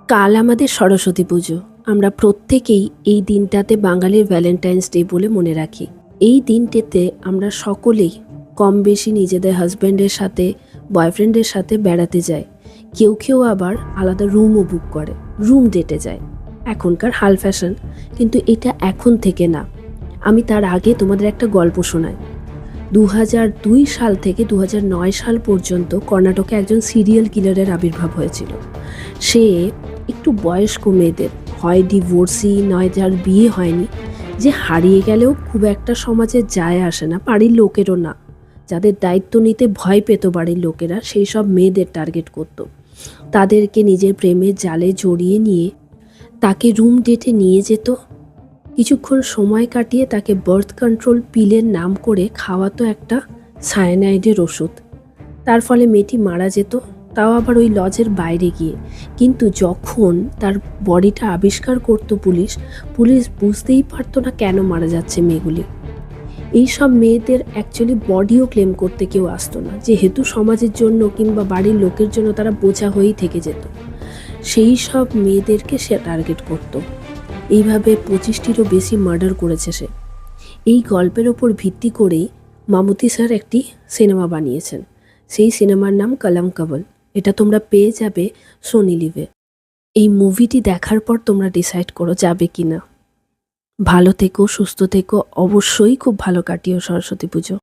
কাল আমাদের সরস্বতী পুজো। আমরা প্রত্যেকেই এই দিনটাতে বাঙালির ভ্যালেন্টাইন্স ডে বলে মনে রাখি। এই দিনটিতে আমরা সকলেই কম বেশি নিজেদের হাজব্যান্ডের সাথে, বয়ফ্রেন্ডের সাথে বেড়াতে যাই। কেউ কেউ আবার আলাদা রুমও বুক করে, রুম ডেটে যায়। এখনকার হাল ফ্যাশন, কিন্তু এটা এখন থেকে না। আমি তার আগে তোমাদের একটা গল্প শোনাই। 2002 সাল থেকে 2009 সাল পর্যন্ত কর্ণাটকে একজন সিরিয়াল কিলারের আবির্ভাব হয়েছিল। সে একটু বয়স্ক মেয়েদের, হয় ডিভোর্সি নয় যার বিয়ে হয়নি, যে হারিয়ে গেলেও খুব একটা সমাজে যায় আসে না, বাড়ির লোকেরও না, যাদের দায়িত্ব নিতে ভয় পেত বাড়ির লোকেরা, সেই সব মেয়েদের টার্গেট করত। তাদেরকে নিজের প্রেমের জালে জড়িয়ে নিয়ে তাকে রুম ডেটে নিয়ে যেত। কিছুক্ষণ সময় কাটিয়ে তাকে বার্থ কন্ট্রোল পিলের নাম করে খাওয়াতো একটা সায়ানাইডের ওষুধ। তার ফলে মেয়েটি মারা যেত, তাও আবার ওই লজের বাইরে গিয়ে। কিন্তু যখন তার বডিটা আবিষ্কার করতো পুলিশ বুঝতেই পারতো না কেন মারা যাচ্ছে মেয়েগুলি। এই সব মেয়েদের অ্যাকচুয়ালি বডিও ক্লেম করতে কেউ আসতো না, যেহেতু সমাজের জন্য কিংবা বাড়ির লোকের জন্য তারা বোঝা হয়েই থেকে যেত। সেই সব মেয়েদেরকে সে টার্গেট করতো। এইভাবে 25টিরও বেশি মার্ডার করেছে সে। এই গল্পের ওপর ভিত্তি করেই মামুতি স্যার একটি সিনেমা বানিয়েছেন। সেই সিনেমার নাম কলঙ্কবল। এটা তোমরা পেয়ে যাবে সোনি লিভে। এই মুভিটি দেখার পর তোমরা ডিসাইড করো যাবে কি না। ভালো থেকো, সুস্থ থেকো, অবশ্যই খুব ভালো কাটিও সরস্বতী পুজো।